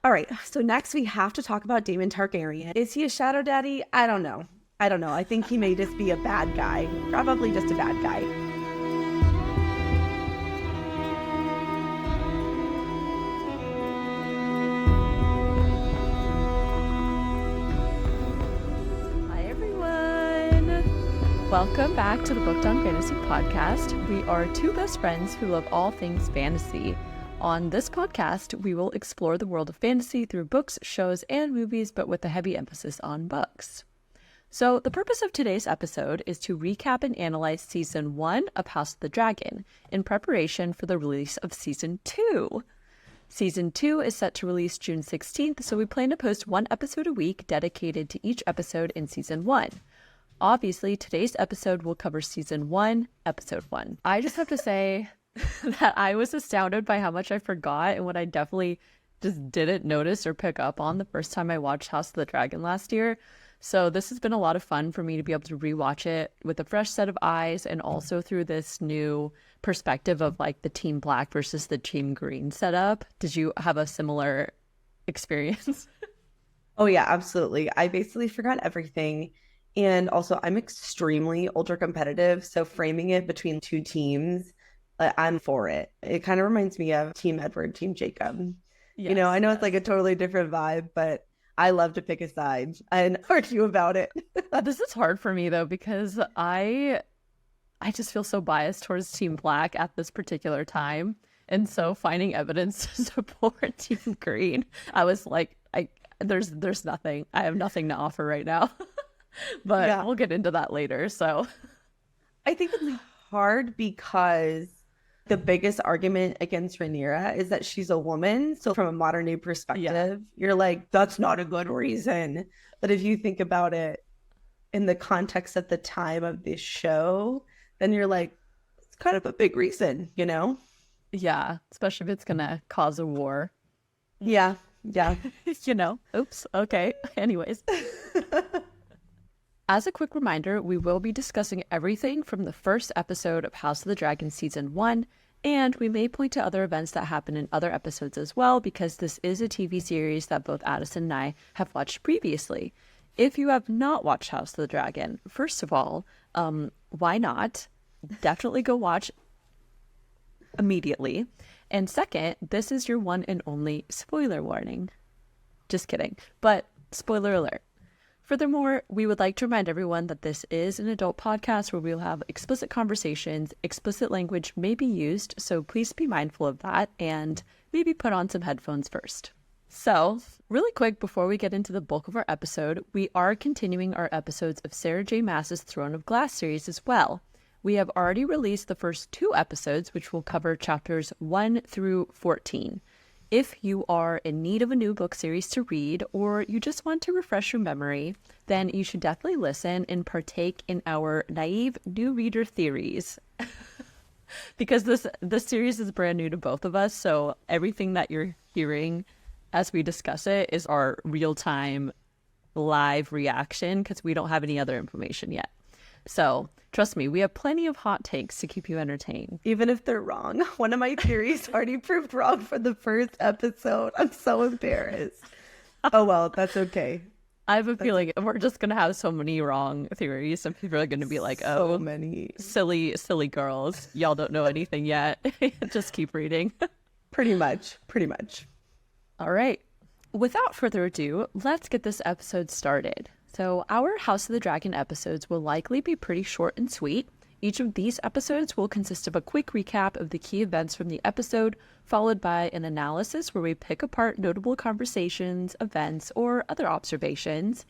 All right, so next we have to talk about Daemon Targaryen. Is he a shadow daddy? I don't know. I think he may just be a bad guy. Probably just a bad guy. Hi, everyone. Welcome back to the Booked on Fantasy podcast. We are two best friends who love all things fantasy. On this podcast, we will explore the world of fantasy through books, shows, and movies, but with a heavy emphasis on books. So the purpose of today's episode is to recap and analyze Season 1 of House of the Dragon in preparation for the release of Season 2. Season 2 is set to release June 16th, so we plan to post one episode a week dedicated to each episode in Season 1. Obviously, today's episode will cover Season 1, Episode 1. I just have to say that I was astounded by how much I forgot and what I definitely just didn't notice or pick up on the first time I watched House of the Dragon last year. So this has been a lot of fun for me to be able to rewatch it with a fresh set of eyes and also through this new perspective of like the Team Black versus the Team Green setup. Did you have a similar experience? Oh yeah, absolutely. I basically forgot everything. And also I'm extremely ultra competitive, so framing it between two teams, I'm for it. It kind of reminds me of Team Edward, Team Jacob. Yes, I know it's like a totally different vibe, but I love to pick a side and argue about it. This is hard for me though, because I just feel so biased towards Team Black at this particular time. And so finding evidence to support Team Green, I was like, there's nothing. I have nothing to offer right now. But yeah, we'll get into that later. So I think it's hard because the biggest argument against Rhaenyra is that she's a woman. So from a modern day perspective, you're like, that's not a good reason. But if you think about it in the context at the time of this show, then you're like, it's kind of a big reason, Yeah, especially if it's going to cause a war. Yeah. Oops. Okay. Anyways. As a quick reminder, we will be discussing everything from the first episode of House of the Dragon Season 1, and we may point to other events that happen in other episodes as well, because this is a TV series that both Addison and I have watched previously. If you have not watched House of the Dragon, first of all, why not? Definitely go watch immediately. And second, this is your one and only spoiler warning. Just kidding, but spoiler alert. Furthermore, we would like to remind everyone that this is an adult podcast where we will have explicit conversations, explicit language may be used, so please be mindful of that and maybe put on some headphones first. So, really quick before we get into the bulk of our episode, we are continuing our episodes of Sarah J. Maas's Throne of Glass series as well. We have already released the first 2 episodes, which will cover chapters 1 through 14. If you are in need of a new book series to read, or you just want to refresh your memory, then you should definitely listen and partake in our naive new reader theories. Because this series is brand new to both of us, so everything that you're hearing as we discuss it is our real-time live reaction, because we don't have any other information yet. So trust me, we have plenty of hot takes to keep you entertained. Even if they're wrong. One of my theories already proved wrong for the first episode. I'm so embarrassed. Oh, well, that's okay. I have a feeling we're just going to have so many wrong theories. Some people are going to be like, oh, so many silly girls. Y'all don't know anything yet. Just keep reading. Pretty much. All right. Without further ado, let's get this episode started. So our House of the Dragon episodes will likely be pretty short and sweet. Each of these episodes will consist of a quick recap of the key events from the episode, followed by an analysis where we pick apart notable conversations, events, or other observations.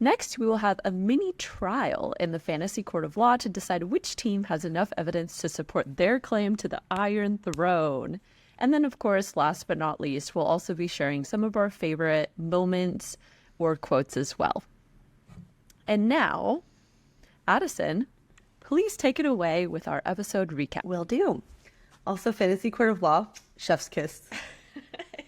Next, we will have a mini trial in the Fantasy Court of Law to decide which team has enough evidence to support their claim to the Iron Throne. And then, of course, last but not least, we'll also be sharing some of our favorite moments or quotes as well. And now, Addison, please take it away with our episode recap. Will do. Also, Fantasy Court of Law, chef's kiss.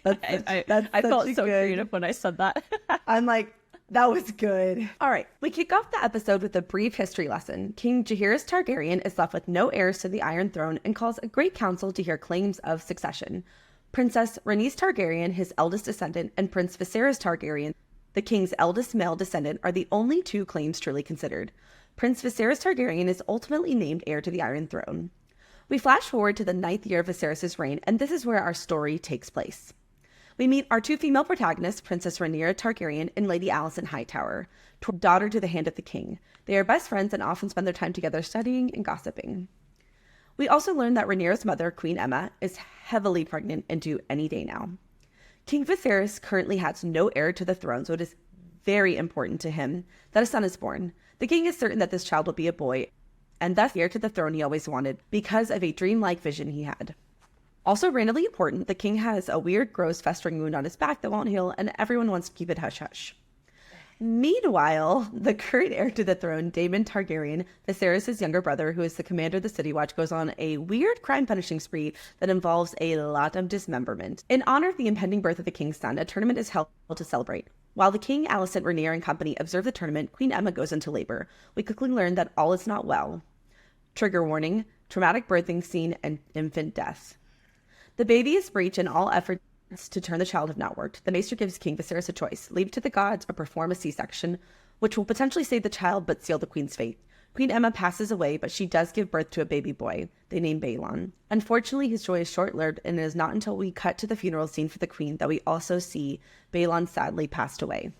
I felt so creative when I said that. I'm like, that was good. All right, we kick off the episode with a brief history lesson. King Jaehaerys Targaryen is left with no heirs to the Iron Throne and calls a great council to hear claims of succession. Princess Rhaenys Targaryen, his eldest descendant, and Prince Viserys Targaryen, the king's eldest male descendant, are the only two claims truly considered. Prince Viserys Targaryen is ultimately named heir to the Iron Throne. We flash forward to the 9th year of Viserys' reign, and this is where our story takes place. We meet our two female protagonists, Princess Rhaenyra Targaryen and Lady Alicent Hightower, daughter to the Hand of the King. They are best friends and often spend their time together studying and gossiping. We also learn that Rhaenyra's mother, Queen Aemma, is heavily pregnant and due any day now. King Viserys currently has no heir to the throne, so it is very important to him that a son is born. The king is certain that this child will be a boy, and thus heir to the throne he always wanted because of a dreamlike vision he had. Also randomly important, the king has a weird, gross, festering wound on his back that won't heal, and everyone wants to keep it hush-hush. Meanwhile, the current heir to the throne, Daemon Targaryen, Viserys' younger brother, who is the commander of the City Watch, goes on a weird crime-punishing spree that involves a lot of dismemberment. In honor of the impending birth of the king's son, a tournament is held to celebrate. While the king, Alicent, Rhaenyra, and company observe the tournament, Queen Aemma goes into labor. We quickly learn that all is not well. Trigger warning, traumatic birthing scene, and infant death. The baby is breached and all efforts to turn the child have not worked. The Maester gives King Viserys a choice: leave it to the gods or perform a C-section, which will potentially save the child but seal the queen's fate. Queen Aemma passes away, but she does give birth to a baby boy. They name Balon. Unfortunately, his joy is short-lived, and it is not until we cut to the funeral scene for the queen that we also see Balon sadly passed away.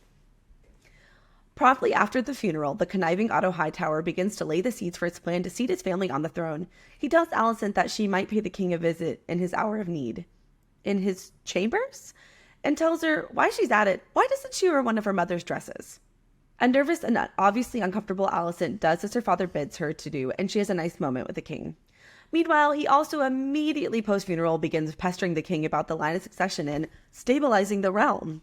Promptly after the funeral, the conniving Otto Hightower begins to lay the seeds for his plan to seat his family on the throne. He tells Alicent that she might pay the king a visit in his hour of need, in his chambers, and tells her why she's at it. Why doesn't she wear one of her mother's dresses? A nervous and obviously uncomfortable Alicent does as her father bids her to do, and she has a nice moment with the king. Meanwhile, he also immediately post-funeral begins pestering the king about the line of succession and stabilizing the realm.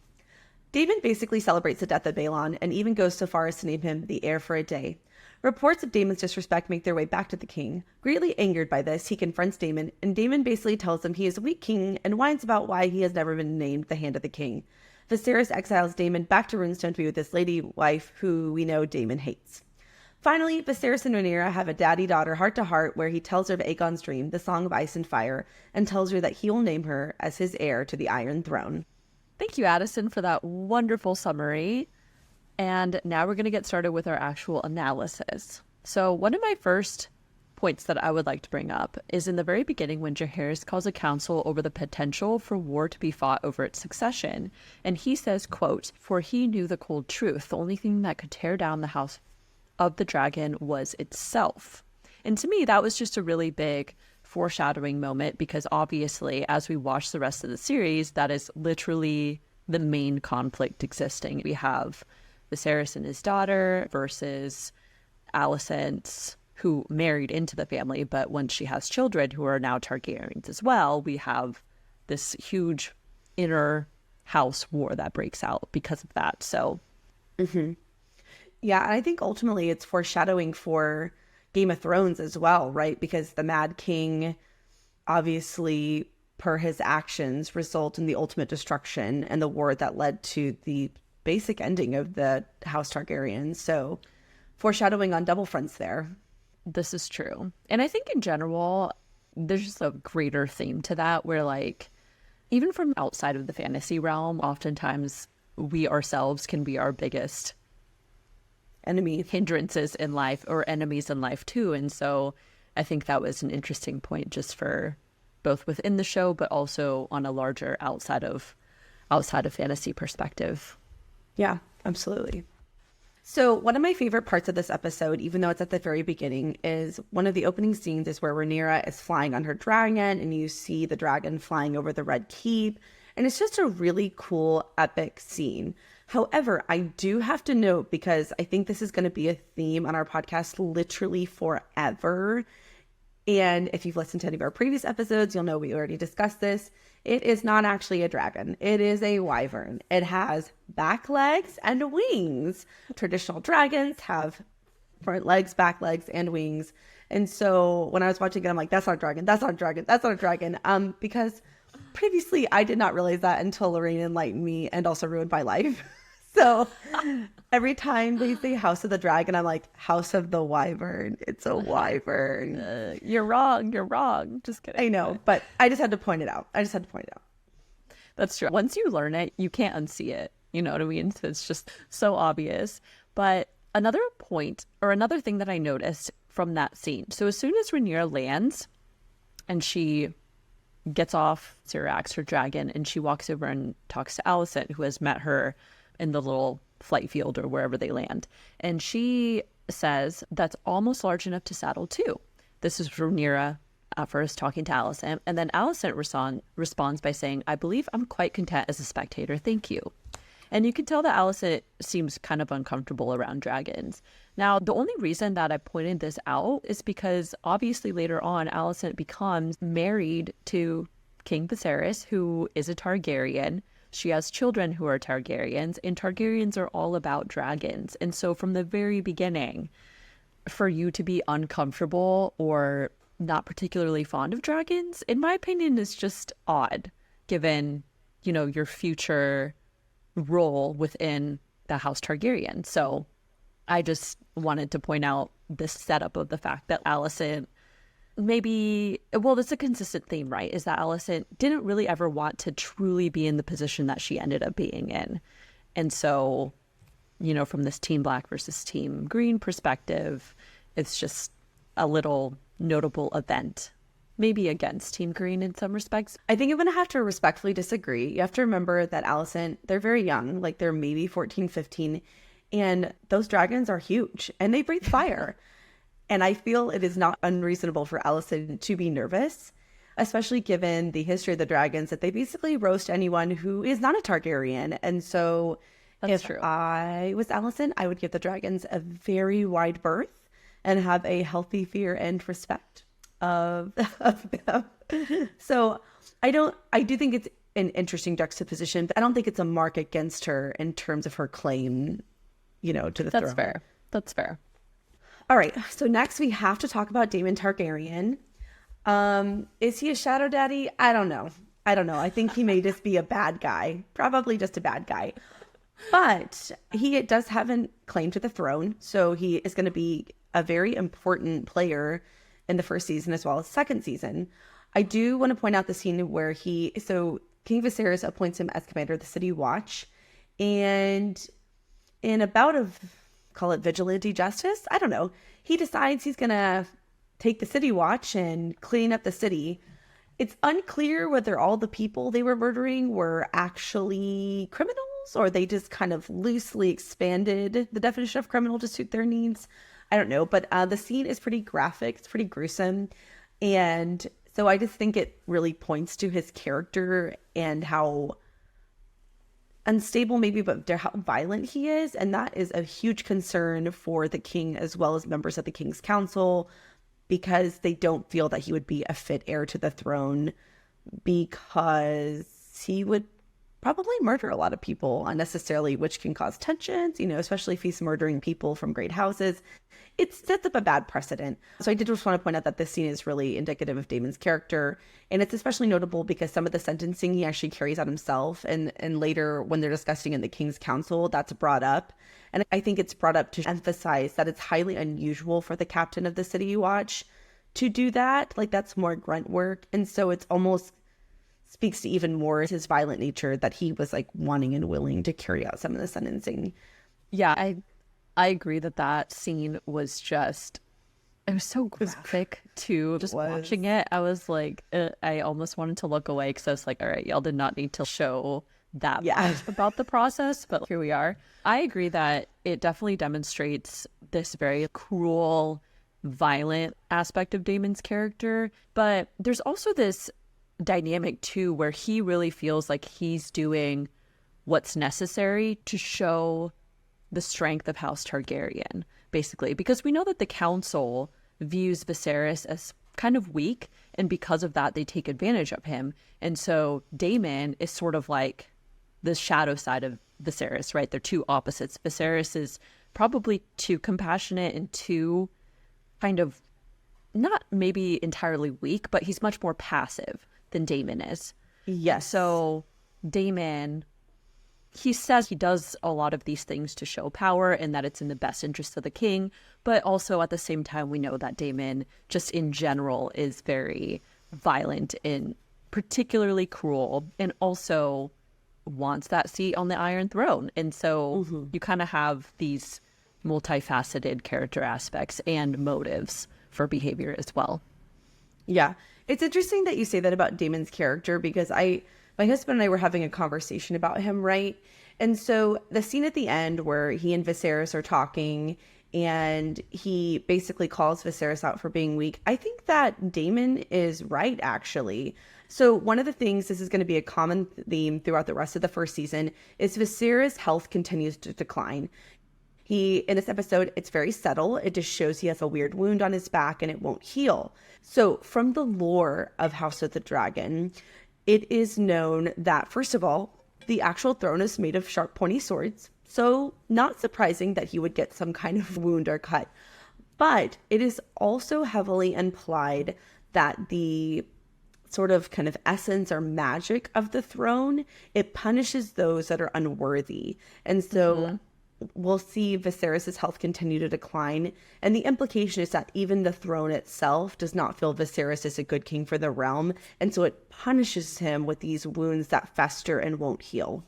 Daemon basically celebrates the death of Balon and even goes so far as to name him the heir for a day. Reports of Daemon's disrespect make their way back to the king. Greatly angered by this, he confronts Daemon, and Daemon basically tells him he is a weak king and whines about why he has never been named the Hand of the King. Viserys exiles Daemon back to Runestone to be with this lady wife who we know Daemon hates. Finally, Viserys and Rhaenyra have a daddy-daughter heart-to-heart where he tells her of Aegon's dream, the Song of Ice and Fire, and tells her that he will name her as his heir to the Iron Throne. Thank you, Addison, for that wonderful summary. And now we're going to get started with our actual analysis. So one of my first points that I would like to bring up is in the very beginning when Jaehaerys calls a council over the potential for war to be fought over its succession. And he says, quote, "For he knew the cold truth. The only thing that could tear down the house of the dragon was itself." And to me, that was just a really big foreshadowing moment because obviously, as we watch the rest of the series, that is literally the main conflict existing. We have Viserys and his daughter versus Alicent, who married into the family, but when she has children who are now Targaryens as well, we have this huge inner house war that breaks out because of that. So, Yeah, and I think ultimately it's foreshadowing for Game of Thrones as well, right? Because the Mad King, obviously, per his actions, result in the ultimate destruction and the war that led to the basic ending of the House Targaryen. So, foreshadowing on double fronts there. this is true. And I think in general, there's just a greater theme to that where, like, even from outside of the fantasy realm, oftentimes we ourselves can be our biggest Enemy. hindrances in life or enemies in life too. And so I think that was an interesting point just for both within the show, but also on a larger outside of fantasy perspective. Yeah, absolutely. So one of my favorite parts of this episode, even though it's at the very beginning, is one of the opening scenes is where Rhaenyra is flying on her dragon and you see the dragon flying over the Red Keep. And it's just a really cool, epic scene. However, I do have to note, because I think this is going to be a theme on our podcast literally forever. And if you've listened to any of our previous episodes, you'll know we already discussed this. It is not actually a dragon. It is a wyvern. It has back legs and wings. Traditional dragons have front legs, back legs, and wings. And so when I was watching it, I'm like, that's not a dragon. That's not a dragon. That's not a dragon. Because previously I did not realize that until Lorraine enlightened me and also ruined my life. So every time they say House of the Dragon, I'm like, House of the Wyvern. It's a wyvern. You're wrong. You're wrong. Just kidding. I know, but I just had to point it out. That's true. Once you learn it, you can't unsee it. You know what I mean? So it's just so obvious. But another point or another thing that I noticed from that scene. So as soon as Rhaenyra lands and she gets off Syrax, her dragon, and she walks over and talks to Alicent, who has met her in the little flight field or wherever they land. And she says that's almost large enough to saddle too. This is Rhaenyra at first talking to Alicent, and then Alicent responds by saying, I believe I'm quite content as a spectator, thank you. And you can tell that Alicent seems kind of uncomfortable around dragons. Now, the only reason that I pointed this out is because obviously later on, Alicent becomes married to King Viserys, who is a Targaryen. She has children who are Targaryens, and Targaryens are all about dragons. And so from the very beginning, for you to be uncomfortable or not particularly fond of dragons, in my opinion, is just odd, given, you know, your future role within the House Targaryen. So I just wanted to point out this setup of the fact that Alicent maybe, well, that's a consistent theme, right? Is that Alicent didn't really ever want to truly be in the position that she ended up being in. And so, you know, from this Team Black versus Team Green perspective, it's just a little notable event, maybe against Team Green in some respects. I think I'm going to have to respectfully disagree. You have to remember that Alicent, they're very young, like they're maybe 14, 15, and those dragons are huge and they breathe fire. And I feel it is not unreasonable for Alicent to be nervous, especially given the history of the dragons, that they basically roast anyone who is not a Targaryen. And so That's if true. I was Alicent, I would give the dragons a very wide berth and have a healthy fear and respect of them. So I do think it's an interesting juxtaposition, but I don't think it's a mark against her in terms of her claim, you know, to the throne. That's fair. That's fair. All right. So next we have to talk about Daemon Targaryen. Is he a shadow daddy? I don't know. I think he may just be a bad guy, probably just a bad guy. But he does have a claim to the throne. So he is going to be a very important player in the first season as well as second season. I do want to point out the scene where King Viserys appoints him as commander of the City Watch. And in a bout of, call it vigilante justice, I don't know, he decides he's going to take the City Watch and clean up the city. It's unclear whether all the people they were murdering were actually criminals or they just kind of loosely expanded the definition of criminal to suit their needs. I don't know, but the scene is pretty graphic. It's pretty gruesome. And so I just think it really points to his character and how unstable maybe, but how violent he is. And that is a huge concern for the king as well as members of the King's Council, because they don't feel that he would be a fit heir to the throne, because he would probably murder a lot of people unnecessarily, which can cause tensions, you know, especially if he's murdering people from great houses. It sets up a bad precedent. So I did just want to point out that this scene is really indicative of Daemon's character. And it's especially notable because some of the sentencing he actually carries out himself. And later when they're discussing in the King's Council, that's brought up. And I think it's brought up to emphasize that it's highly unusual for the captain of the City Watch to do that. Like, that's more grunt work. And so it's almost speaks to even more his violent nature that he was like wanting and willing to carry out some of the sentencing. Yeah, I agree that scene was just, it was so graphic too. Just watching it, I was like, I almost wanted to look away because I was like, all right, y'all did not need to show that much about the process, but here we are. I agree that it definitely demonstrates this very cruel, violent aspect of Daemon's character, but there's also this dynamic too where he really feels like he's doing what's necessary to show the strength of House Targaryen, basically, because we know that the council views Viserys as kind of weak, and because of that they take advantage of him. And so Daemon is sort of like the shadow side of Viserys, right? They're two opposites. Viserys is probably too compassionate and too kind of not maybe entirely weak, but he's much more passive than Daemon is. Yes. So Daemon, he says he does a lot of these things to show power and that it's in the best interest of the king, but also at the same time we know that Daemon just in general is very violent and particularly cruel and also wants that seat on the Iron Throne. And so you kind of have these multifaceted character aspects and motives for behavior as well. Yeah. It's interesting that you say that about Damon's character because my husband and I were having a conversation about him, right? And so the scene at the end where he and Viserys are talking and he basically calls Viserys out for being weak, I think that Daemon is right, actually. So one of the things, this is going to be a common theme throughout the rest of the first season, is Viserys' health continues to decline. In this episode, it's very subtle. It just shows he has a weird wound on his back and it won't heal. So from the lore of House of the Dragon, it is known that, first of all, the actual throne is made of sharp, pointy swords. So not surprising that he would get some kind of wound or cut. But it is also heavily implied that the sort of kind of essence or magic of the throne, it punishes those that are unworthy. And so we'll see Viserys' health continue to decline. And the implication is that even the throne itself does not feel Viserys is a good king for the realm. And so it punishes him with these wounds that fester and won't heal.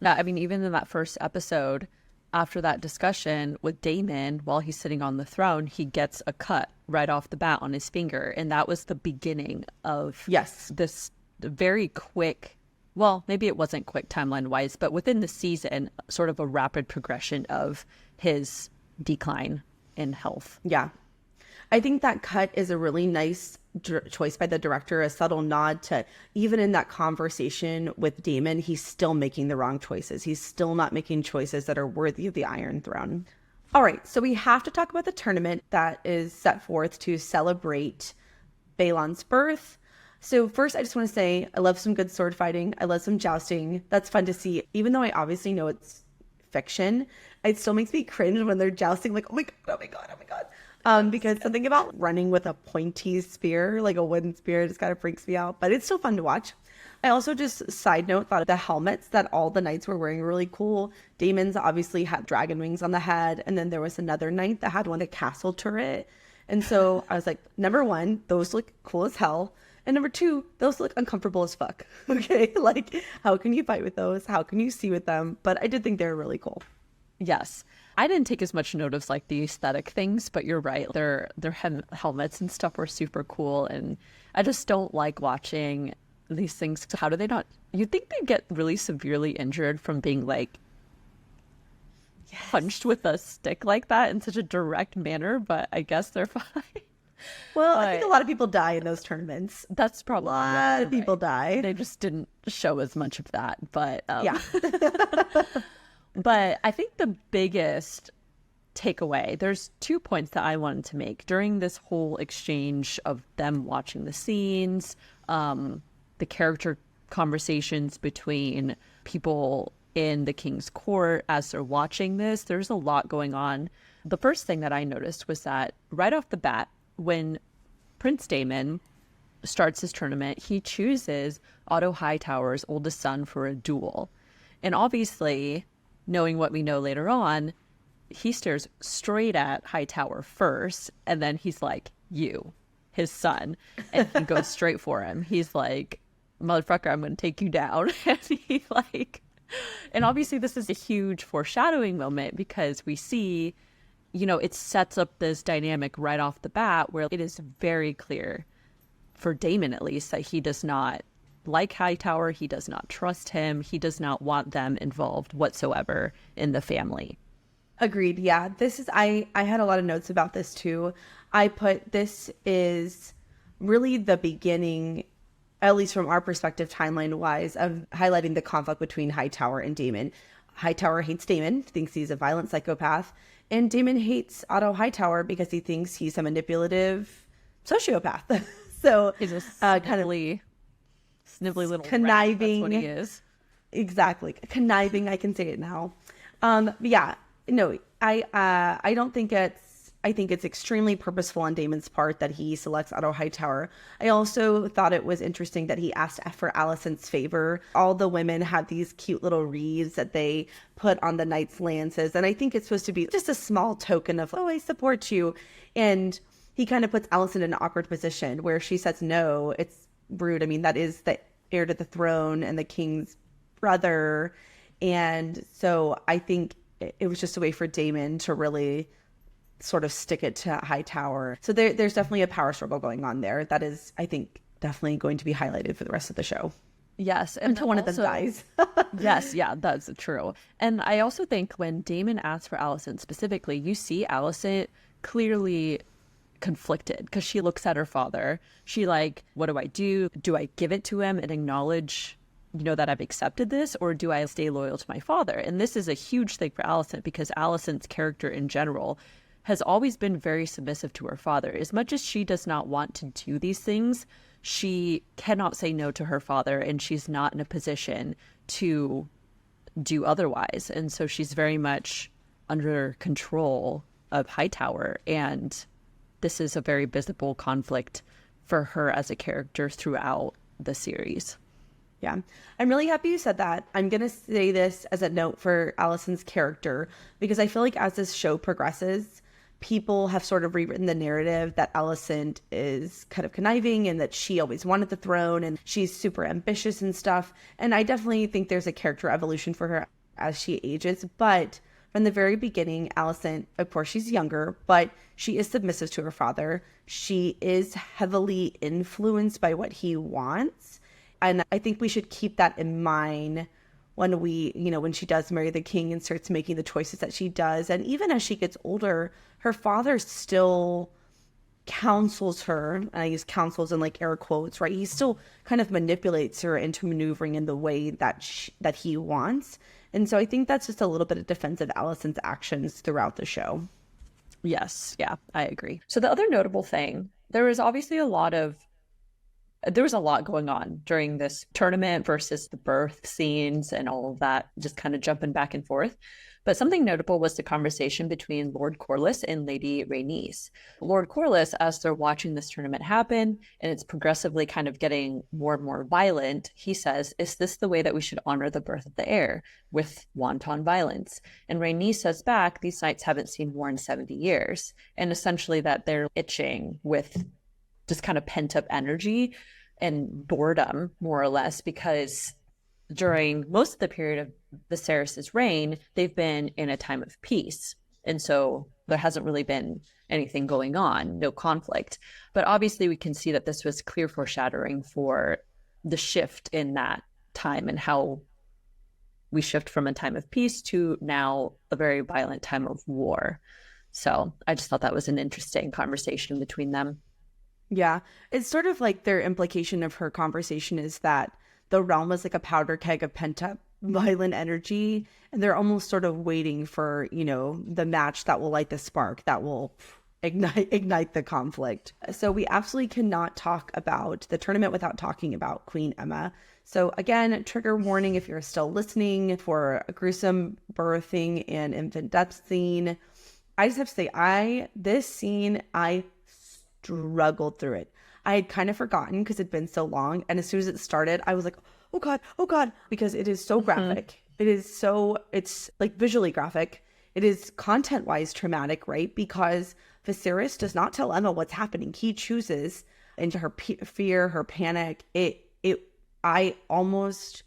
Yeah, I mean, even in that first episode, after that discussion with Daemon, while he's sitting on the throne, he gets a cut right off the bat on his finger. And that was the beginning of this very quick, well, maybe it wasn't quick timeline-wise, but within the season, sort of a rapid progression of his decline in health. Yeah. I think that cut is a really nice choice by the director, a subtle nod to even in that conversation with Daemon, he's still making the wrong choices. He's still not making choices that are worthy of the Iron Throne. All right, so we have to talk about the tournament that is set forth to celebrate Balon's birth. So first, I just want to say I love some good sword fighting. I love some jousting. That's fun to see. Even though I obviously know it's fiction, it still makes me cringe when they're jousting like, oh my God, oh my God, oh my God. Because something about running with a pointy spear, like a wooden spear, just kind of freaks me out. But it's still fun to watch. I also just, side note, thought the helmets that all the knights were wearing were really cool. Daemon's obviously had dragon wings on the head. And then there was another knight that had one, a castle turret. And so I was like, number one, those look cool as hell. And number two, those look uncomfortable as fuck. Okay, like how can you fight with those? How can you see with them? But I did think they were really cool. Yes. I didn't take as much note of like the aesthetic things, but you're right. Their helmets and stuff were super cool. And I just don't like watching these things. How do they not? You'd think they'd get really severely injured from being like punched with a stick like that in such a direct manner, but I guess they're fine. Well, I think a lot of people die in those tournaments. That's probably a lot of people die. They just didn't show as much of that, but yeah. But I think the biggest takeaway, there's 2 points that I wanted to make during this whole exchange of them watching the scenes, the character conversations between people in the king's court as they're watching this. There's a lot going on. The first thing that I noticed was that right off the bat, when Prince Daemon starts his tournament, he chooses Otto Hightower's oldest son for a duel. And obviously, knowing what we know later on, he stares straight at Hightower first, and then he's like, you, his son, and he goes straight for him. He's like, motherfucker, I'm going to take you down. And he like, and obviously this is a huge foreshadowing moment because we see, you know, it sets up this dynamic right off the bat where it is very clear for Daemon, at least, that he does not like Hightower. He does not trust him. He does not want them involved whatsoever in the family. Agreed. Yeah. I had a lot of notes about this too. I put, this is really the beginning, at least from our perspective, timeline wise, of highlighting the conflict between Hightower and Daemon. Hightower hates Daemon, thinks he's a violent psychopath, and Daemon hates Otto Hightower because he thinks he's a manipulative sociopath. So he's a snivelly little conniving. Rat. That's what he is. Exactly. Conniving. I can say it now. Yeah. No, I don't think I think it's extremely purposeful on Damon's part that he selects Otto Hightower. I also thought it was interesting that he asked for Alicent's favor. All the women had these cute little wreaths that they put on the knights' lances. And I think it's supposed to be just a small token of, oh, I support you. And he kind of puts Alicent in an awkward position where she says, no, it's rude. I mean, that is the heir to the throne and the king's brother. And so I think it was just a way for Daemon to really sort of stick it to Hightower. So there's definitely a power struggle going on there. That is, I think, definitely going to be highlighted for the rest of the show. Yes. And until one of them dies. Yes, yeah, that's true. And I also think when Daemon asks for Alicent specifically, you see Alicent clearly conflicted because she looks at her father. She like, what do I do? Do I give it to him and acknowledge, you know, that I've accepted this, or do I stay loyal to my father? And this is a huge thing for Alicent because Alicent's character in general has always been very submissive to her father. As much as she does not want to do these things, she cannot say no to her father, and she's not in a position to do otherwise. And so she's very much under control of Hightower, and this is a very visible conflict for her as a character throughout the series. Yeah, I'm really happy you said that. I'm going to say this as a note for Alicent's character, because I feel like as this show progresses, people have sort of rewritten the narrative that Alicent is kind of conniving and that she always wanted the throne and she's super ambitious and stuff. And I definitely think there's a character evolution for her as she ages. But from the very beginning, Alicent, of course, she's younger, but she is submissive to her father. She is heavily influenced by what he wants. And I think we should keep that in mind when when she does marry the king and starts making the choices that she does. And even as she gets older, her father still counsels her, and I use counsels in like air quotes, right? He still kind of manipulates her into maneuvering in the way that that he wants. And so I think that's just a little bit of defense of Alicent's actions throughout the show. Yes, yeah, I agree. So the other notable thing, there was a lot going on during this tournament versus the birth scenes and all of that, just kind of jumping back and forth. But something notable was the conversation between Lord Corlys and Lady Rhaenys. Lord Corlys, as they're watching this tournament happen, and it's progressively kind of getting more and more violent, he says, "Is this the way that we should honor the birth of the heir, with wanton violence?" And Rhaenys says back, "These knights haven't seen war in 70 years. And essentially that they're itching with just kind of pent up energy and boredom, more or less, because during most of the period of Viserys's reign, they've been in a time of peace. And so there hasn't really been anything going on, no conflict. But obviously we can see that this was clear foreshadowing for the shift in that time and how we shift from a time of peace to now a very violent time of war. So I just thought that was an interesting conversation between them. Yeah, it's sort of like their implication of her conversation is that the realm is like a powder keg of pent up violent energy, and they're almost sort of waiting for, the match that will light the spark that will ignite the conflict. So we absolutely cannot talk about the tournament without talking about Queen Aemma. So again, trigger warning if you're still listening for a gruesome birthing and infant death scene. I just have to say, this scene, I struggled through it. I had kind of forgotten because it'd been so long. And as soon as it started, I was like, oh God, because it is so graphic. It's like visually graphic. It is content-wise traumatic, right? Because Viserys does not tell Aemma what's happening. He chooses into her fear, her panic. I almost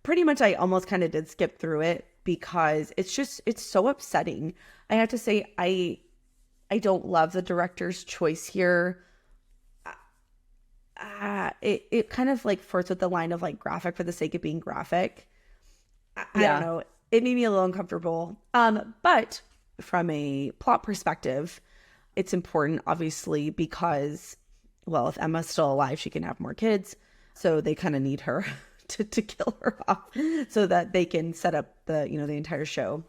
kind of did skip through it because it's so upsetting. I have to say, I don't love the director's choice here. It kind of like flirts with the line of like graphic for the sake of being graphic. I don't know. It made me a little uncomfortable. But from a plot perspective, it's important, obviously, because, well, if Emma's still alive, she can have more kids. So they kind of need her to kill her off so that they can set up the entire show.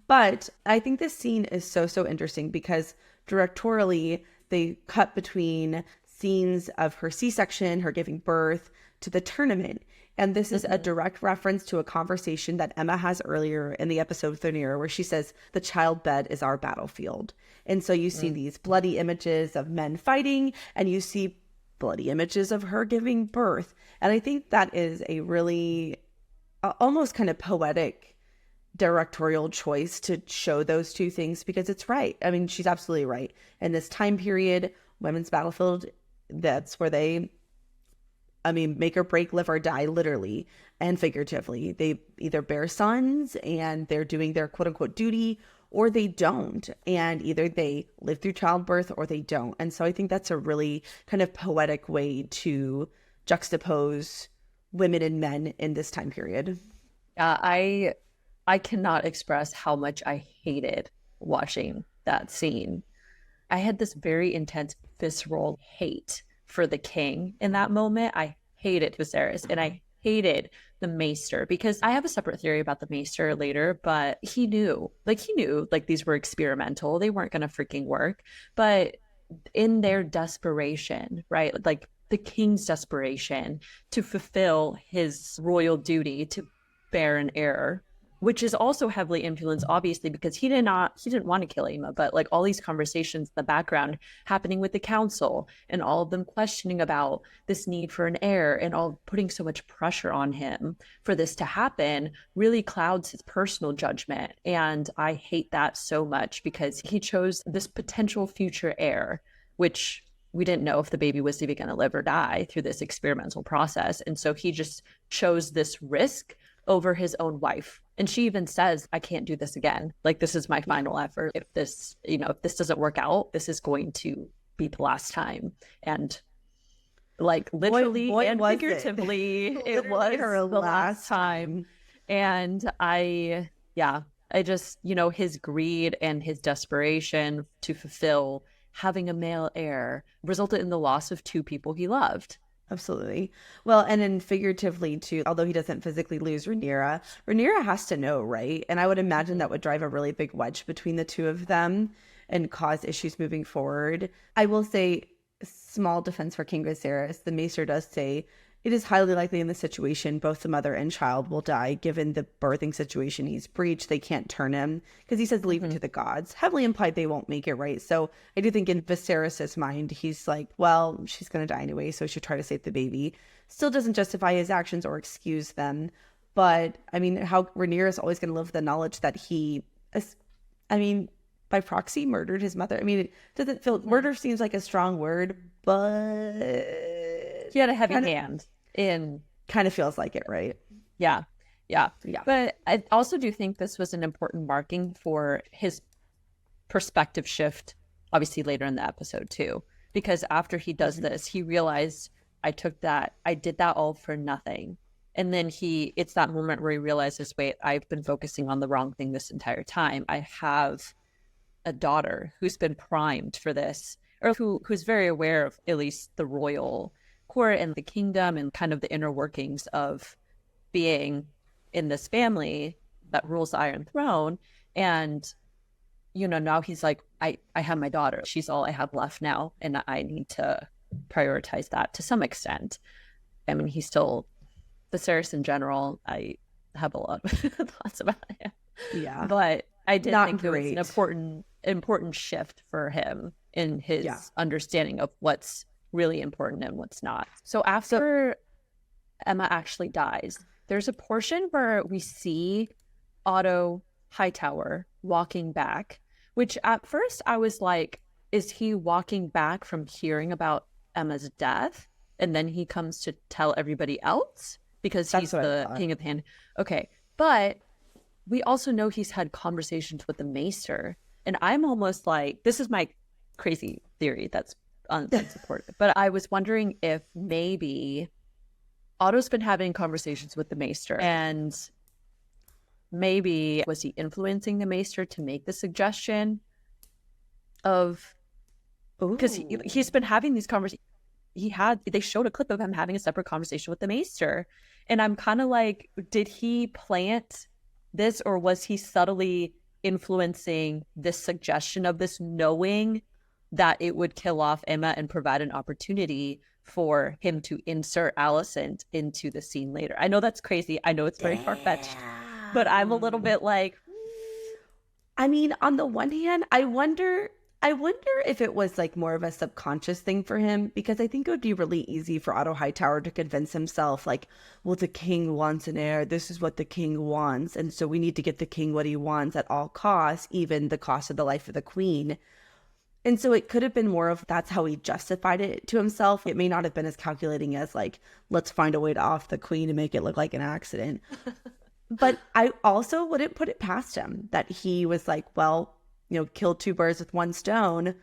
But I think this scene is so interesting because directorially, they cut between scenes of her C-section, her giving birth, to the tournament. And this is a direct reference to a conversation that Aemma has earlier in the episode with Rhaenyra, where she says, the child bed is our battlefield. And so you see these bloody images of men fighting, and you see bloody images of her giving birth. And I think that is a really almost kind of poetic directorial choice to show those two things, because it's right. I mean, she's absolutely right. In this time period, women's battlefield, that's where they I mean, make or break, live or die, literally and figuratively. They either bear sons and they're doing their quote unquote duty, or they don't. And either they live through childbirth or they don't. And so I think that's a really kind of poetic way to juxtapose women and men in this time period. I cannot express how much I hated watching that scene. I had this very intense visceral hate for the king in that moment. I hated Viserys and I hated the Maester, because I have a separate theory about the Maester later, but he knew like these were experimental. They weren't going to freaking work. But in their desperation, right? Like the king's desperation to fulfill his royal duty to bear an heir, which is also heavily influenced, obviously, because he didn't want to kill Aemma, but like all these conversations in the background happening with the council and all of them questioning about this need for an heir and all putting so much pressure on him for this to happen really clouds his personal judgment. And I hate that so much, because he chose this potential future heir, which we didn't know if the baby was even going to live or die through this experimental process. And so he just chose this risk over his own wife. And she even says, I can't do this again. Like, this is my final effort. If this, if this doesn't work out, this is going to be the last time. And like literally and figuratively, it was her the last time. And I just, his greed and his desperation to fulfill having a male heir resulted in the loss of two people he loved. Absolutely. Well, and then figuratively too, although he doesn't physically lose Rhaenyra, Rhaenyra has to know, right? And I would imagine that would drive a really big wedge between the two of them and cause issues moving forward. I will say, small defense for King Viserys, the Maester does say it is highly likely in this situation both the mother and child will die, given the birthing situation he's breached. They can't turn him, because he says leave it to the gods. Heavily implied they won't make it, right? So I do think in Viserys's mind, he's like, well, she's going to die anyway, so I should try to save the baby. Still doesn't justify his actions or excuse them. But I mean, how Rhaenyra is always going to live with the knowledge that he, by proxy, murdered his mother. I mean, it doesn't feel, murder seems like a strong word, but he had a heavy hand. Kind of feels like it, right? Yeah. But I also do think this was an important marking for his perspective shift, obviously later in the episode too, because after he does this, he realized I did that all for nothing. And then it's that moment where he realizes, wait, I've been focusing on the wrong thing this entire time. I have a daughter who's been primed for this, or who's very aware of at least the royal court and the kingdom and kind of the inner workings of being in this family that rules the Iron Throne. And now he's like, I have my daughter, she's all I have left now, and I need to prioritize that to some extent. I mean, he's still Viserys in general, I have a lot of thoughts about him, but I did think it was an important shift for him in his understanding of what's really important and what's not. So after Aemma actually dies, there's a portion where we see Otto Hightower walking back, which at first I was like, is he walking back from hearing about Emma's death and then he comes to tell everybody else because he's the king of the hand? Okay, but we also know he's had conversations with the Maester, and I'm almost like, this is my crazy theory that's unsupported, but I was wondering if maybe Otto's been having conversations with the Maester, and maybe was he influencing the Maester to make the suggestion of, because he's been having these conversations. They showed a clip of him having a separate conversation with the Maester, and I'm kind of like, did he plant this, or was he subtly influencing this suggestion of this, knowing that it would kill off Aemma and provide an opportunity for him to insert Alicent into the scene later? I know that's crazy. I know it's very far-fetched, but I'm a little bit like, I mean, on the one hand, I wonder if it was like more of a subconscious thing for him, because I think it would be really easy for Otto Hightower to convince himself like, well, the king wants an heir. This is what the king wants. And so we need to get the king what he wants at all costs, even the cost of the life of the queen. And so it could have been more of that's how he justified it to himself. It may not have been as calculating as like, let's find a way to off the queen and make it look like an accident. But I also wouldn't put it past him that he was like, well, kill two birds with one stone.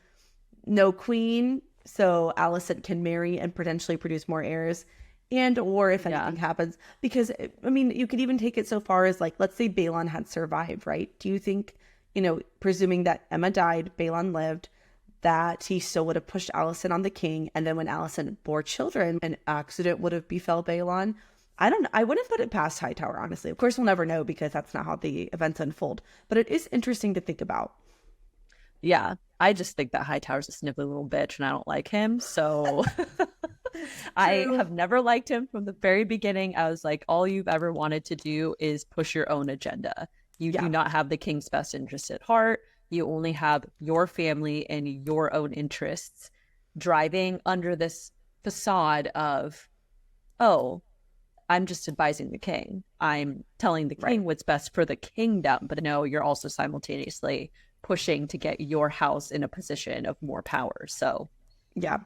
No queen, so Alicent can marry and potentially produce more heirs. And or if anything happens, because I mean, you could even take it so far as like, let's say Balon had survived, right? Do you think, presuming that Emma died, Balon lived, that he still would have pushed Alicent on the king, and then when Alicent bore children, an accident would have befell Balon? I don't know. I wouldn't put it past Hightower, honestly. Of course, we'll never know because that's not how the events unfold. But it is interesting to think about. Yeah, I just think that Hightower's a snivelly little bitch, and I don't like him. So I have never liked him from the very beginning. I was like, all you've ever wanted to do is push your own agenda. You do not have the king's best interest at heart. You only have your family and your own interests driving under this facade of, oh, I'm just advising the king. I'm telling the king what's best for the kingdom. But no, you're also simultaneously pushing to get your house in a position of more power. So, yeah.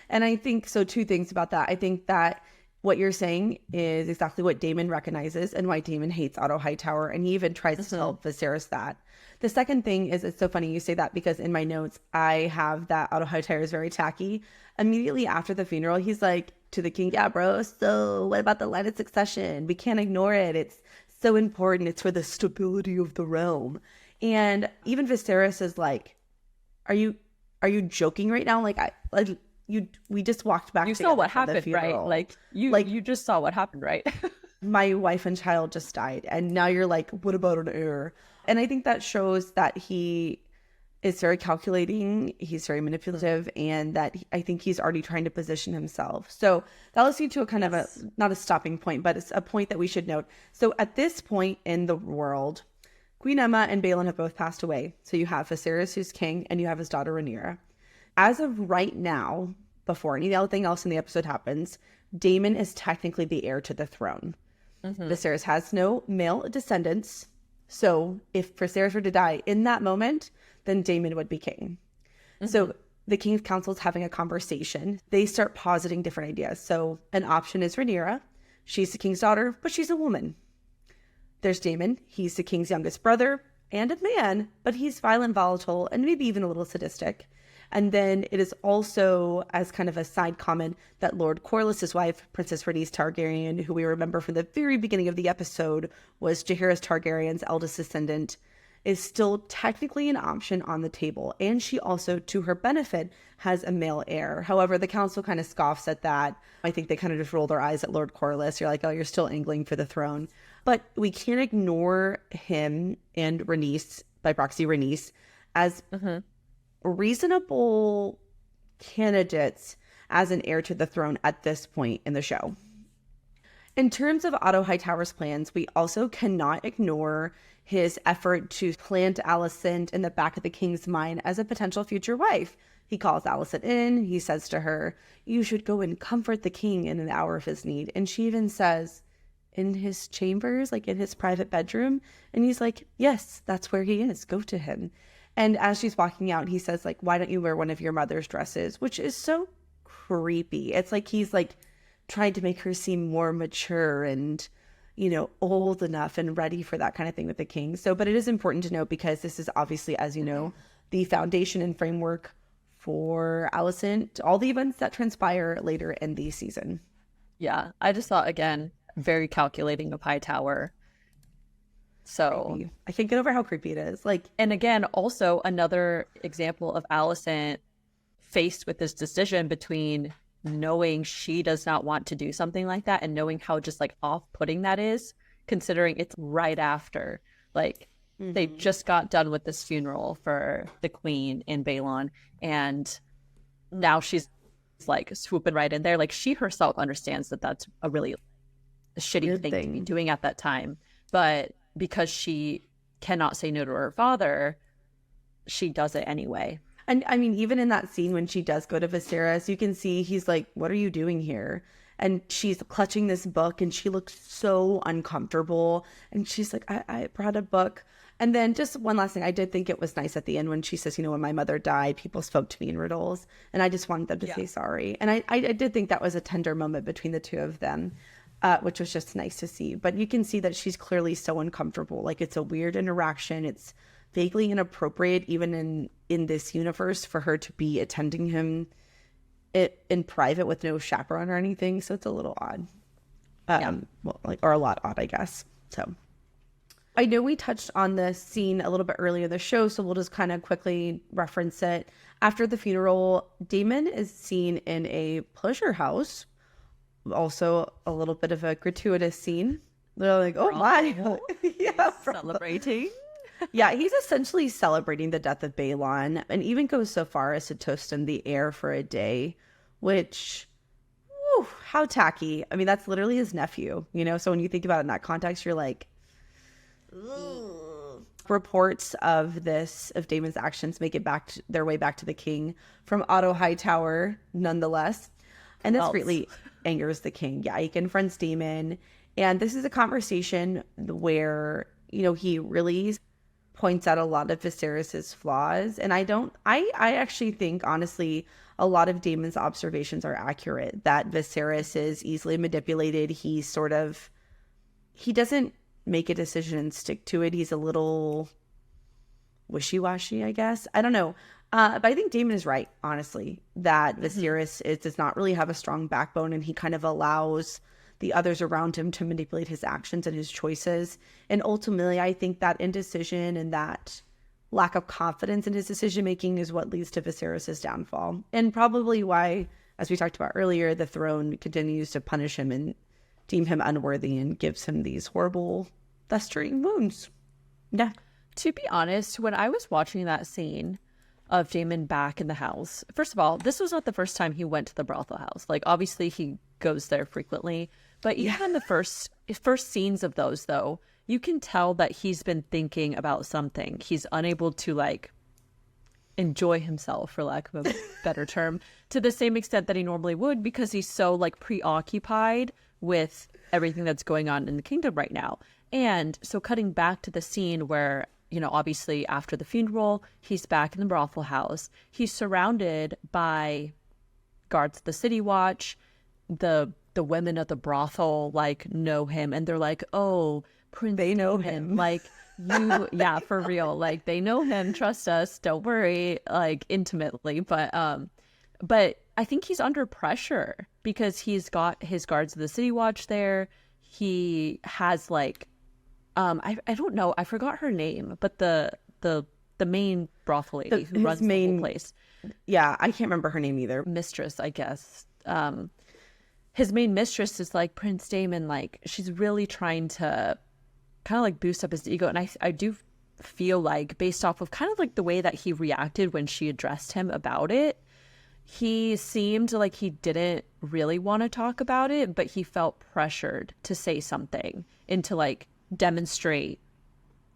And I think so. Two things about that. I think that what you're saying is exactly what Daemon recognizes and why Daemon hates Otto Hightower. And he even tries to tell Viserys that. The second thing is, it's so funny you say that because in my notes, I have that Otto Hightower is very tacky. Immediately after the funeral, he's like to the king, yeah, bro, so what about the line of succession? We can't ignore it. It's so important. It's for the stability of the realm. And even Viserys is like, are you joking right now? We just walked back. You saw what happened, right? Like you just saw what happened, right? My wife and child just died. And now you're like, what about an heir? And I think that shows that he is very calculating. He's very manipulative, and that I think he's already trying to position himself. So that leads you to a kind of not a stopping point, but it's a point that we should note. So at this point in the world, Queen Emma and Balon have both passed away. So you have Viserys, who's king, and you have his daughter Rhaenyra. As of right now, before anything else in the episode happens, Daemon is technically the heir to the throne. Viserys has no male descendants. So if Viserys were to die in that moment, then Daemon would be king. So the King's Council is having a conversation. They start positing different ideas. So an option is Rhaenyra. She's the king's daughter, but she's a woman. There's Daemon. He's the king's youngest brother and a man, but he's violent, volatile, and maybe even a little sadistic. And then it is also, as kind of a side comment, that Lord Corlys's wife, Princess Rhaenys Targaryen, who we remember from the very beginning of the episode was Jaehaerys Targaryen's eldest descendant, is still technically an option on the table. And she also, to her benefit, has a male heir. However, the council kind of scoffs at that. I think they kind of just roll their eyes at Lord Corlys. You're like, oh, you're still angling for the throne. But we can't ignore him and Rhaenys, by proxy Rhaenys, as reasonable candidates as an heir to the throne at this point in the show. In terms of Otto Hightower's plans, we also cannot ignore his effort to plant Alicent in the back of the king's mind as a potential future wife. He calls Alicent in. He says to her, you should go and comfort the king in an hour of his need. And she even says, in his chambers, like in his private bedroom. And he's like, yes, that's where he is. Go to him. And as she's walking out, he says, like, why don't you wear one of your mother's dresses? Which is so creepy. It's like he's like trying to make her seem more mature and, old enough and ready for that kind of thing with the king. So, but it is important to note because this is obviously, as you know, the foundation and framework for Alicent, all the events that transpire later in the season. Yeah, I just thought, again, very calculating of Hightower. So creepy. I can't get over how creepy it is. And again, also another example of Alicent faced with this decision between knowing she does not want to do something like that and knowing how just off-putting that is, considering it's right after they just got done with this funeral for the queen in Balon, and now she's swooping right in there. She herself understands that that's a really shitty thing to be doing at that time, but because she cannot say no to her father, she does it anyway. And I mean, even in that scene when she does go to Viserys, you can see he's like, what are you doing here? and she's clutching this book and she looks so uncomfortable. And she's like, I brought a book. And then just one last thing, I did think it was nice at the end when she says, when my mother died, people spoke to me in riddles. And I just wanted them to say sorry. And I did think that was a tender moment between the two of them, which was just nice to see. But you can see that she's clearly so uncomfortable. Like, it's a weird interaction. It's vaguely inappropriate, even in this universe, for her to be attending him in private with no chaperone or anything. So it's a little odd. Or a lot odd, I guess. So I know we touched on this scene a little bit earlier in the show, so we'll just kind of quickly reference it. After the funeral, Damon is seen in a pleasure house. Also a little bit of a gratuitous scene. They're like, oh my. Yeah, celebrating. Yeah, he's essentially celebrating the death of Balon, and even goes so far as to toast him the heir for a day, which, whew, how tacky. I mean, that's literally his nephew, So when you think about it in that context, you're like, ugh. Reports of Damon's actions make it their way back to the king from Otto Hightower, nonetheless. And this greatly angers the king. Yeah, he confronts Damon. And this is a conversation where, he really points out a lot of Viserys's flaws. And I actually think, honestly, a lot of Damon's observations are accurate, that Viserys is easily manipulated. He doesn't make a decision and stick to it. He's a little wishy-washy, I guess. I don't know. But I think Damon is right, honestly, that Viserys does not really have a strong backbone, and he kind of allows the others around him to manipulate his actions and his choices. And ultimately, I think that indecision and that lack of confidence in his decision-making is what leads to Viserys' downfall. And probably why, as we talked about earlier, the throne continues to punish him and deem him unworthy and gives him these horrible festering wounds. Yeah. To be honest, when I was watching that scene of Damon back in the house, first of all, this was not the first time he went to the brothel house. Like, obviously he goes there frequently, but even in the first scenes of those, though, you can tell that he's been thinking about something. He's unable to enjoy himself, for lack of a better term, to the same extent that he normally would, because he's so preoccupied with everything that's going on in the kingdom right now. And so cutting back to the scene where, obviously after the funeral, he's back in the brothel house. He's surrounded by guards of the city watch. The women at the brothel know him, and they're like, oh, Prince, they know him. Yeah, for real. They know him, trust us, don't worry, intimately. But I think he's under pressure because he's got his guards of the city watch there. He has I don't know, I forgot her name, but the main brothel lady who runs the whole place. Yeah, I can't remember her name either. Mistress, I guess. His main mistress is Prince Damon, she's really trying to kind of boost up his ego. And I do feel based off of kind of the way that he reacted when she addressed him about it, he seemed like he didn't really want to talk about it, but he felt pressured to say something and to demonstrate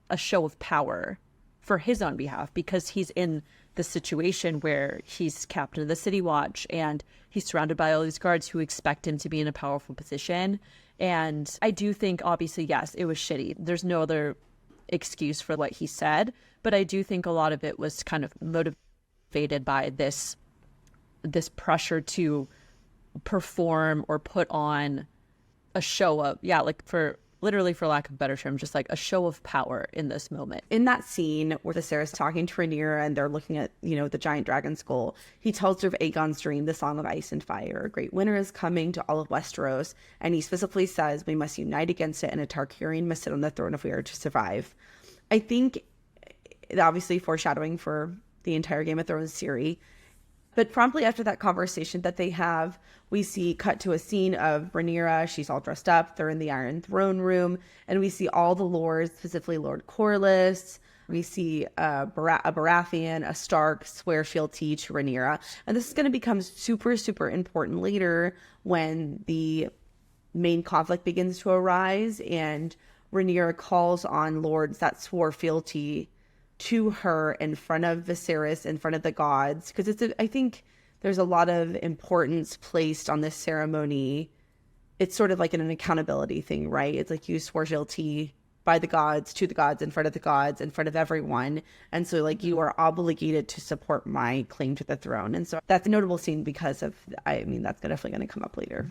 a show of power for his own behalf, because he's in the situation where he's captain of the city watch and he's surrounded by all these guards who expect him to be in a powerful position. And I do think, obviously, yes, it was shitty. There's no other excuse for what he said, but I do think a lot of it was kind of motivated by this pressure to perform or put on a show of, for lack of a better term, just a show of power in this moment. In that scene where Viserys talking to Rhaenyra and they're looking at, the giant dragon skull, he tells her of Aegon's dream, the Song of Ice and Fire. A great winter is coming to all of Westeros, and he specifically says we must unite against it, and a Targaryen must sit on the throne if we are to survive. I think, obviously foreshadowing for the entire Game of Thrones series. But promptly after that conversation that they have, we see cut to a scene of Rhaenyra. She's all dressed up. They're in the Iron Throne room. And we see all the lords, specifically Lord Corlys. We see a Baratheon, a Stark, swear fealty to Rhaenyra. And this is going to become super, super important later when the main conflict begins to arise. And Rhaenyra calls on lords that swore fealty to her in front of Viserys, in front of the gods, because I think there's a lot of importance placed on this ceremony it's sort of like an accountability thing, right? It's like you swore guilty by the gods, to the gods, in front of the gods, in front of everyone. And so like you are obligated to support my claim to the throne. And so that's a notable scene because of, I mean, that's definitely going to come up later.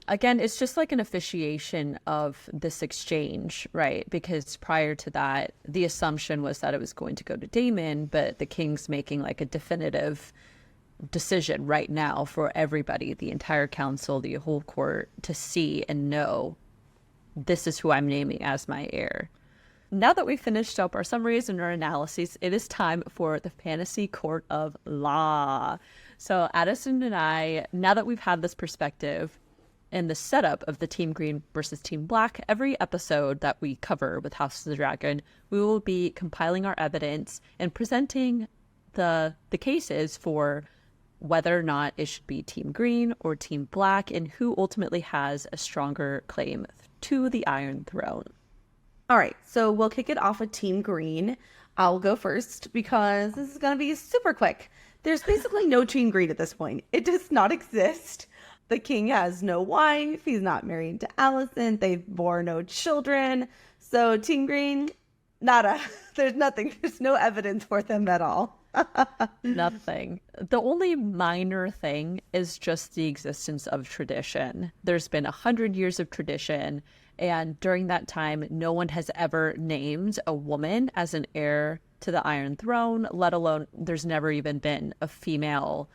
Again, it's just like an officiation of this exchange, right? Because prior to that, the assumption was that it was going to go to Daemon, but the king's making like a definitive decision right now for everybody, the entire council, the whole court, to see and know this is who I'm naming as my heir. Now that we've finished up our summaries and our analyses, it is time for the fantasy court of law. So Addison and I, now that we've had this perspective and the setup of the Team Green versus Team Black, every episode that we cover with House of the Dragon, we will be compiling our evidence and presenting the cases for whether or not it should be Team Green or Team Black, and who ultimately has a stronger claim to the Iron Throne. All right, so we'll kick it off with Team Green. I'll go first because this is going to be super quick. There's basically no Team Green at this point. It does not exist. The king has no wife. He's not married to Alicent. They bore no children. So Team Green, nada. There's nothing. There's no evidence for them at all. Nothing. The only minor thing is just the existence of tradition. There's been 100 years of tradition, and during that time, no one has ever named a woman as an heir to the Iron Throne, let alone there's never even been a female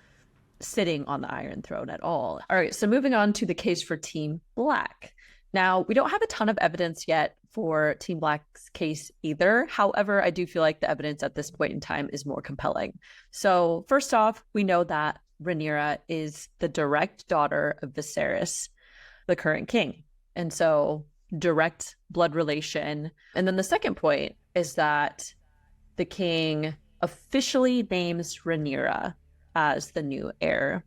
sitting on the Iron Throne at all. All right, so moving on to the case for Team Black. Now, we don't have a ton of evidence yet for Team Black's case either. However, I do feel like the evidence at this point in time is more compelling. So first off, we know that Rhaenyra is the direct daughter of Viserys, the current king. And so direct blood relation. And then the second point is that the king officially names Rhaenyra as the new heir.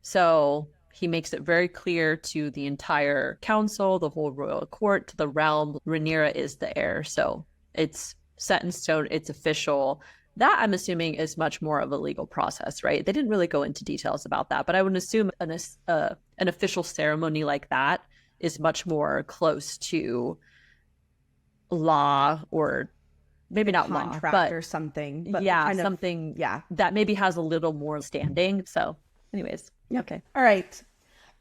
So he makes it very clear to the entire council, the whole royal court, to the realm, Rhaenyra is the heir. So it's set in stone, it's official. That, I'm assuming, is much more of a legal process, right? They didn't really go into details about that, but I would assume an official ceremony like that is much more close to law, or maybe not law, but or something. But yeah, something that maybe has a little more standing. So anyways, okay. All right.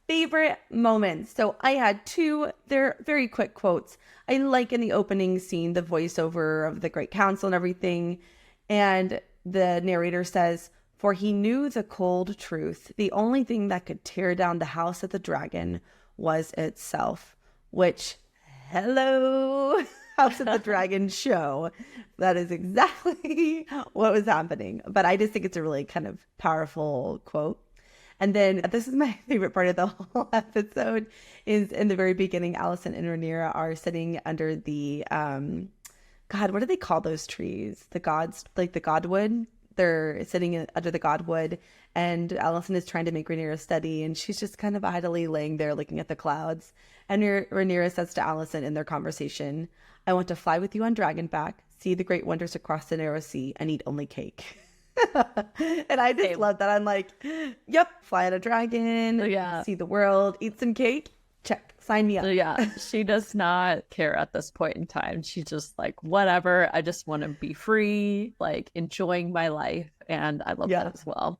Favorite moments. So I had two. They're very quick quotes. I like in the opening scene, the voiceover of the Great Council and everything. And the narrator says, "For he knew the cold truth. The only thing that could tear down the house of the dragon was itself." Which, hello, House of the Dragon show. That is exactly what was happening. But I just think it's a really kind of powerful quote. And then this is my favorite part of the whole episode, is in the very beginning, Alicent and Rhaenyra are sitting under the, God, what do they call those trees? The gods, like the godwood. They're sitting under the godwood, and Alicent is trying to make Rhaenyra steady, and she's just kind of idly laying there looking at the clouds. And Rhaenyra says to Alicent in their conversation, "I want to fly with you on dragonback, see the great wonders across the narrow sea, and eat only cake." And I just love that. I'm like, yep, fly on a dragon, see the world, eat some cake, check, sign me up. Yeah, she does not care at this point in time. She's just like, whatever, I just want to be free, like enjoying my life. And I love that as well.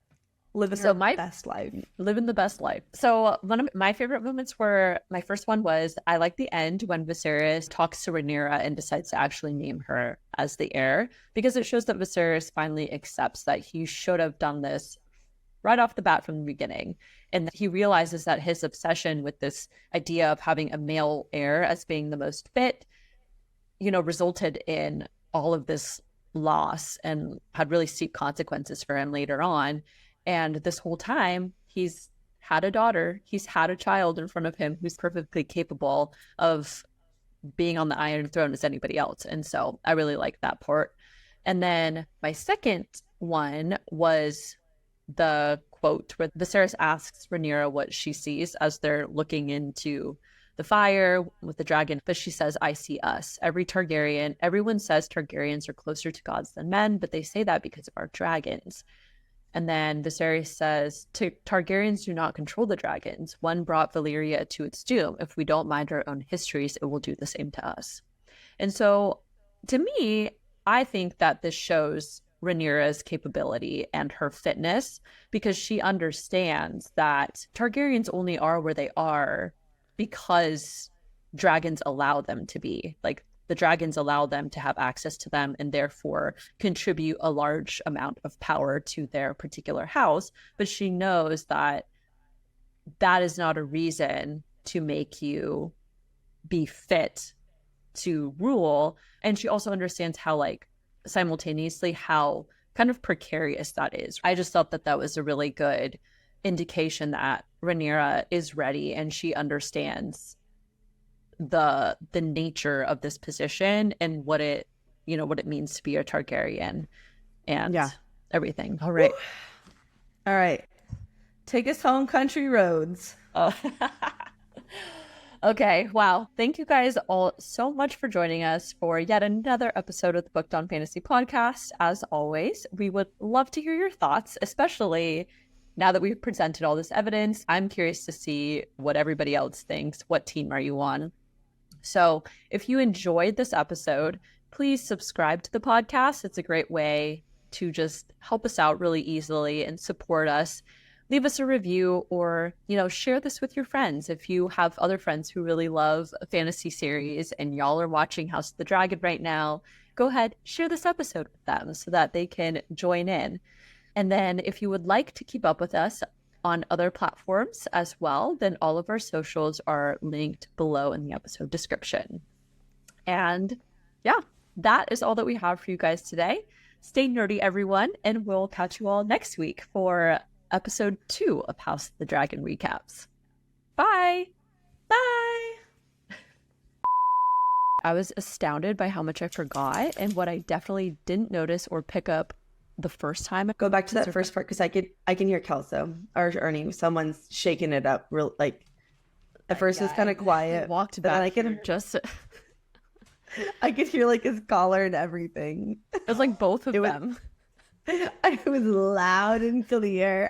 Living the best life. Living the best life. So one of my favorite moments were, my first one was, I like the end when Viserys talks to Rhaenyra and decides to actually name her as the heir, because it shows that Viserys finally accepts that he should have done this right off the bat from the beginning. And he realizes that his obsession with this idea of having a male heir as being the most fit, resulted in all of this loss and had really steep consequences for him later on. And this whole time, he's had a daughter, he's had a child in front of him who's perfectly capable of being on the Iron Throne as anybody else. And so I really like that part. And then my second one was the quote where Viserys asks Rhaenyra what she sees as they're looking into the fire with the dragon. But she says, "I see us. Everyone says Targaryens are closer to gods than men, but they say that because of our dragons." And then Viserys says, Targaryens do not control the dragons. One brought Valyria to its doom. If we don't mind our own histories, it will do the same to us. And so, to me, I think that this shows Rhaenyra's capability and her fitness, because she understands that Targaryens only are where they are because dragons allow them to be. Like, the dragons allow them to have access to them and therefore contribute a large amount of power to their particular house. But she knows that that is not a reason to make you be fit to rule. And she also understands how, like, simultaneously how kind of precarious that is. I just thought that that was a really good indication that Rhaenyra is ready and she understands the nature of this position and what it means to be a Targaryen and everything. All right. All right. Take us home, country roads. Oh. Okay. Wow. Thank you guys all so much for joining us for yet another episode of the Booked on Fantasy podcast. As always, we would love to hear your thoughts, especially now that we've presented all this evidence. I'm curious to see what everybody else thinks. What team are you on? So if you enjoyed this episode, please subscribe to the podcast. It's a great way to just help us out really easily and support us. Leave us a review or, share this with your friends. If you have other friends who really love a fantasy series and y'all are watching House of the Dragon right now, go ahead, share this episode with them so that they can join in. And then if you would like to keep up with us on other platforms as well, then all of our socials are linked below in the episode description. And yeah, that is all that we have for you guys today. Stay nerdy, everyone, and we'll catch you all next week for episode 2 of House of the Dragon recaps. Bye! Bye! I was astounded by how much I forgot and what I definitely didn't notice or pick up the first time. Go back to that first part because I can hear Kelso or Ernie. Someone's shaking it up real like. At first, it's kind of quiet. Walked back. I could just. I could hear like his collar and everything. It was like both of them. It was loud and clear.